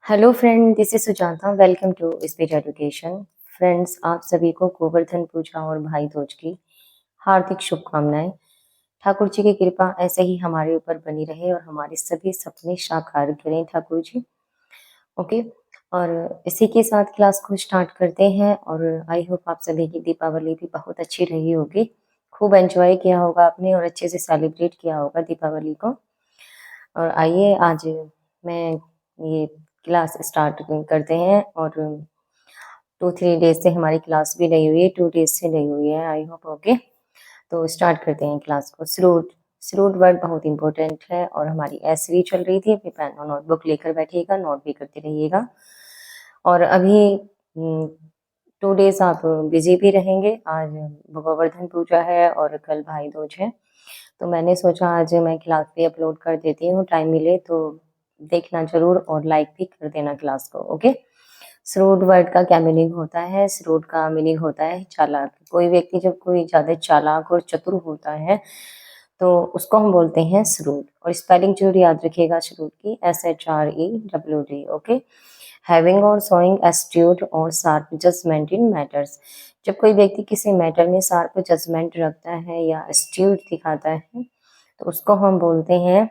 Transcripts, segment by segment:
Hello friend, this is Sujata. Welcome to speed education. Friends, आप सभी को गोवर्धन पूजा और भाई दूज की हार्दिक शुभकामनाएं। ठाकुर जी की कृपा ऐसे ही हमारे ऊपर बनी रहे और हमारे सभी सपने साकार करें ठाकुर जी। ओके। और इसी के साथ क्लास को स्टार्ट करते हैं और आई होप आप सभी की दीपावली भी बहुत अच्छी रही होगी। खूब एंजॉय किया होगा आपने और अच्छे से सेलिब्रेट किया होगा दीपावली को। और आइए आज मैं ये क्लास स्टार्ट करते हैं। और 2-3 डेज से हमारी क्लास भी नहीं हुई है, 2 डेज से नहीं हुई है। I hope okay. तो स्टार्ट करते हैं क्लास को। स्रूट स्रूट वर्ड बहुत इंपॉर्टेंट है और हमारी एसवी चल रही थी। अपनी पेन और नोटबुक लेकर बैठिएगा, नोट भी करते रहिएगा। और अभी 2 डेज आप बिजी भी रहेंगे। आज गोवर्धन पूजा है और कल भाई दूज है, तो मैंने सोचा आज मैं क्लास भी अपलोड कर देती हूँ। टाइम मिले तो देखना जरूर और लाइक भी कर देना क्लास को। ओके। श्रूड वर्ड का क्या मीनिंग होता है? श्रूड का मीनिंग होता है चालाक। कोई व्यक्ति जब कोई ज्यादा चालाक और चतुर होता है तो उसको हम बोलते हैं श्रूड। और स्पेलिंग जरूर याद रखिएगा श्रूड की, SHREWD। ओके। हैविंग और शोइंग एस्ट्यूट और शार्प जजमेंट इन मैटर्स। जब कोई व्यक्ति किसी मैटर में शार्प जजमेंट रखता है या एस्ट्यूट दिखाता है तो उसको हम बोलते हैं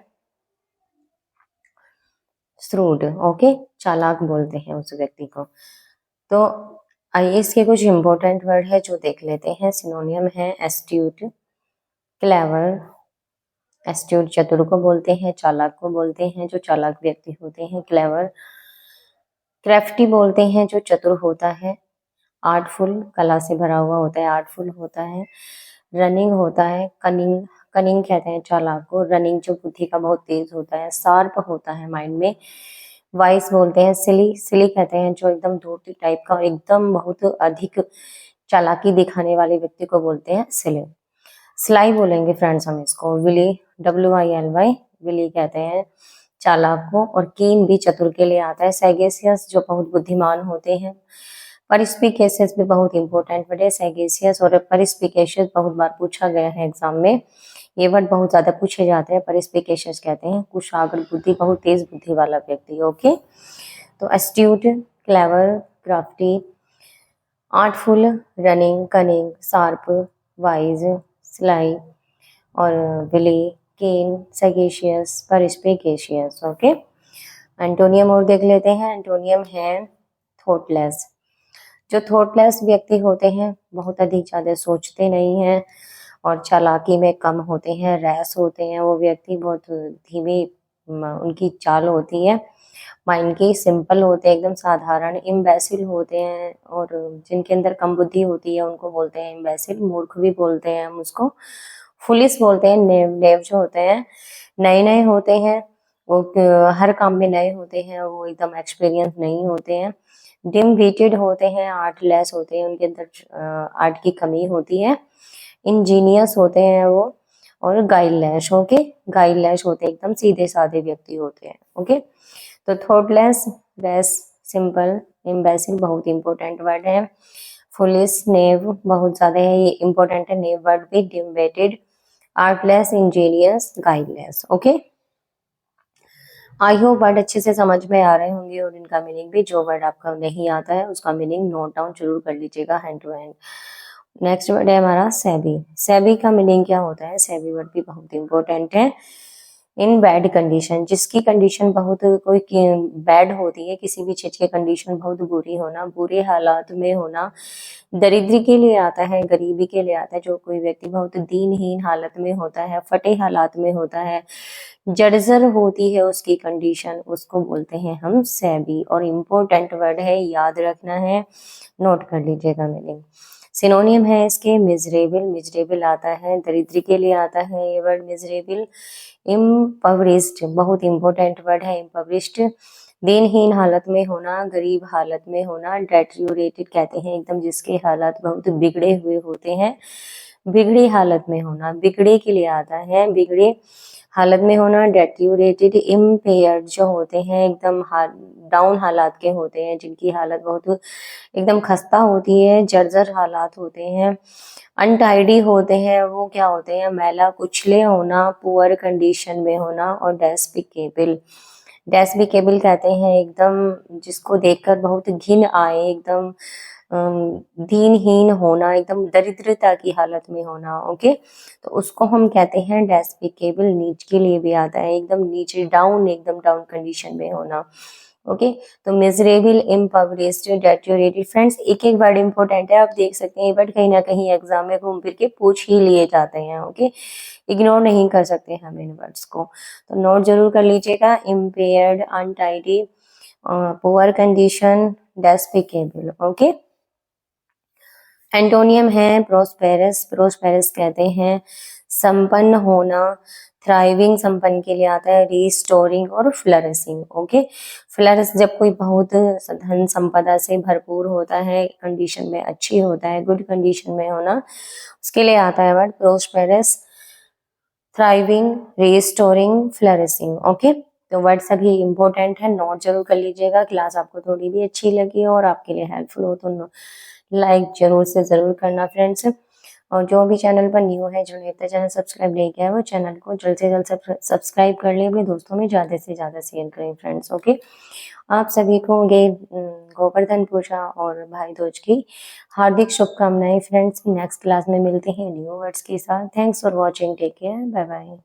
श्रूड। ओके। चालाक बोलते हैं उस व्यक्ति को। तो आइए इसके कुछ इंपॉर्टेंट वर्ड है जो देख लेते हैं। सिनोनियम है एस्ट्यूट, क्लेवर। एस्ट्यूट चतुर को बोलते हैं, चालाक को बोलते हैं जो चालाक व्यक्ति होते हैं। क्लेवर क्राफ्टी बोलते हैं जो चतुर होता है। आर्टफुल कला से भरा हुआ होता है, आर्टफुल होता है। रनिंग होता है कनिंग, कनिंग कहते हैं चालाक को। रनिंग जो बुद्धि का बहुत तेज होता है, शार्प होता है माइंड में। वाइस बोलते हैं सिली, सिली कहते हैं जो एकदम धूर्त टाइप का और एकदम बहुत अधिक चालाकी दिखाने वाले व्यक्ति को बोलते हैं सिली। स्लाई बोलेंगे फ्रेंड्स हम इसको। विली, WILY, विली कहते हैं चालाक को। और कीन भी चतुर के लिए आता है। सैगेसियस जो बहुत बुद्धिमान होते हैं। परिस्पिकेशियस भी बहुत इंपॉर्टेंट वर्ड है। सैगेसियस और परिस्पिकेशियस बहुत बार पूछा गया है एग्जाम में। ये वर्ड बहुत ज्यादा पूछे जाते हैं। परिस्पिकेशियस कहते हैं कुशाग्र बुद्धि, बहुत तेज बुद्धि वाला व्यक्ति। ओके। तो astute, clever, crafty, artful, running, cunning, sharp, wise, sly और विली, कीन, सैगेशियस, परिस्पिकेशियस। ओके। एंटोनियम और देख लेते हैं। एंटोनियम है थॉटलेस। जो थॉटलेस व्यक्ति होते हैं बहुत अधिक ज्यादा सोचते नहीं हैं और चालाकी में कम होते हैं, रैश होते हैं। वो व्यक्ति बहुत धीमी उनकी चाल होती है। माइंड की सिंपल होते हैं, एकदम साधारण। इम्बेसिल होते हैं और जिनके अंदर कम बुद्धि होती है उनको बोलते हैं इम्बेसिल। मूर्ख भी बोलते हैं हम उसको। फुलिस बोलते हैं। नेव, नेव जो होते हैं नए नए होते हैं। वो हर काम में नए होते हैं, वो एकदम एक्सपीरियंस नहीं होते हैं। डिम वेटेड होते हैं, आर्ट लेस होते हैं, उनके अंदर आर्ट की कमी होती है। इंजीनियस होते हैं वो। और गाइडलेस, ओके। गाइडलेस होते हैं, एकदम सीधे साधे व्यक्ति होते हैं। ओके। तो थॉटलेस, लेस, सिंपल, इम्बेसिल बहुत इंपॉर्टेंट वर्ड है। फुलिस, नेव बहुत ज्यादा है, ये इंपॉर्टेंट है नेव वर्ड भी। Dim witted, artless, ingenuous, guileless. Okay. I hope word अच्छे से समझ में आ रहे होंगे और इनका मीनिंग भी। जो वर्ड आपका नहीं आता है उसका मीनिंग नोट डाउन जरूर कर लीजिएगा hand to hand. Next word है हमारा सेबी। सेबी का मीनिंग क्या होता है? सेबी वर्ड भी बहुत इंपॉर्टेंट है। इन बैड कंडीशन, जिसकी कंडीशन बहुत कोई बैड होती है, किसी भी चीज की कंडीशन बहुत बुरी होना, बुरे हालात में होना। दरिद्री के लिए आता है, गरीबी के लिए आता है। जो कोई व्यक्ति बहुत दीनहीन हालत में होता है, फटे हालात में होता है, जर्जर होती है उसकी कंडीशन, उसको बोलते हैं हम सेबी। और इम्पोर्टेंट वर्ड है, याद रखना है, नोट कर लीजिएगा मीनिंग। सिनोनियम है इसके मिजरेबल, मिजरेबल आता है, दरिद्री के लिए आता है ये वर्ड मिजरेबल। इम्पवरिस्ड बहुत इंपॉर्टेंट वर्ड है, इम्पवरिस्ड दीनहीन हालत में होना, गरीब हालत में होना। डेट्रियोरेटेड कहते हैं एकदम जिसके हालात बहुत बिगड़े हुए होते हैं, बिगड़ी हालत में होना, बिगड़े के लिए आता है, बिगड़े हालत में होना। डेट्रियोरेटेड, इम्पेयर्ड जो होते हैं एकदम डाउन हालात के होते हैं, जिनकी हालत बहुत एकदम खस्ता होती है, जर्जर हालात होते हैं। अनटाइडी होते हैं, वो क्या होते हैं? मैला कुचले होना, पुअर कंडीशन में होना। और डेस्पिकेबल, डेस्पिकेबल कहते हैं एकदम जिसको देखकर बहुत घिन आए, एकदम दीनहीन होना, एकदम दरिद्रता की हालत में होना। ओके, तो उसको हम कहते हैं डेस्पिकेबल। नीच के लिए भी आता है, एकदम नीचे, डाउन, एकदम डाउन कंडीशन में होना। ओके, तो मिजरेबल, इम्पॉवरिश्ड, डेटोरेटेड। फ्रेंड्स, एक एक वर्ड इंपॉर्टेंट है, आप देख सकते हैं, बट कहीं ना कहीं एग्जाम में घूम फिर के पूछ ही लिए जाते हैं। ओके, इग्नोर नहीं कर सकते हम इन वर्ड्स को, तो नोट जरूर कर लीजिएगा। Impaired, untidy, poor condition, despicable. Okay, antonym है प्रोस्पेरस। प्रोस्पेरस कहते हैं संपन्न होना, थ्राइविंग संपन्न के लिए आता है, रिस्टोरिंग और फ्लरिशिंग। ओके, फ्लरिश जब कोई बहुत धन संपदा से भरपूर होता है, कंडीशन में अच्छी होता है, गुड कंडीशन में होना, उसके लिए आता है word prosperous, thriving, restoring, flourishing. Okay, तो वर्ड सभी इंपॉर्टेंट है, नोट जरूर कर लीजिएगा। क्लास आपको थोड़ी भी अच्छी लगी और आपके लिए हेल्पफुल हो तो लाइक जरूर से जरूर करना फ्रेंड्स। और जो भी चैनल पर न्यू है, जो नहीं तो चैनल सब्सक्राइब नहीं किया है, वो चैनल को जल्द से जल्द सब्सक्राइब कर ले, अपने दोस्तों में ज़्यादा से ज़्यादा शेयर करें फ्रेंड्स। ओके, आप सभी को गोवर्धन पूजा और भाई दूज की हार्दिक शुभकामनाएं फ्रेंड्स। नेक्स्ट क्लास में मिलते हैं न्यू वर्ड्स के साथ। Thanks for watching, take care, bye bye.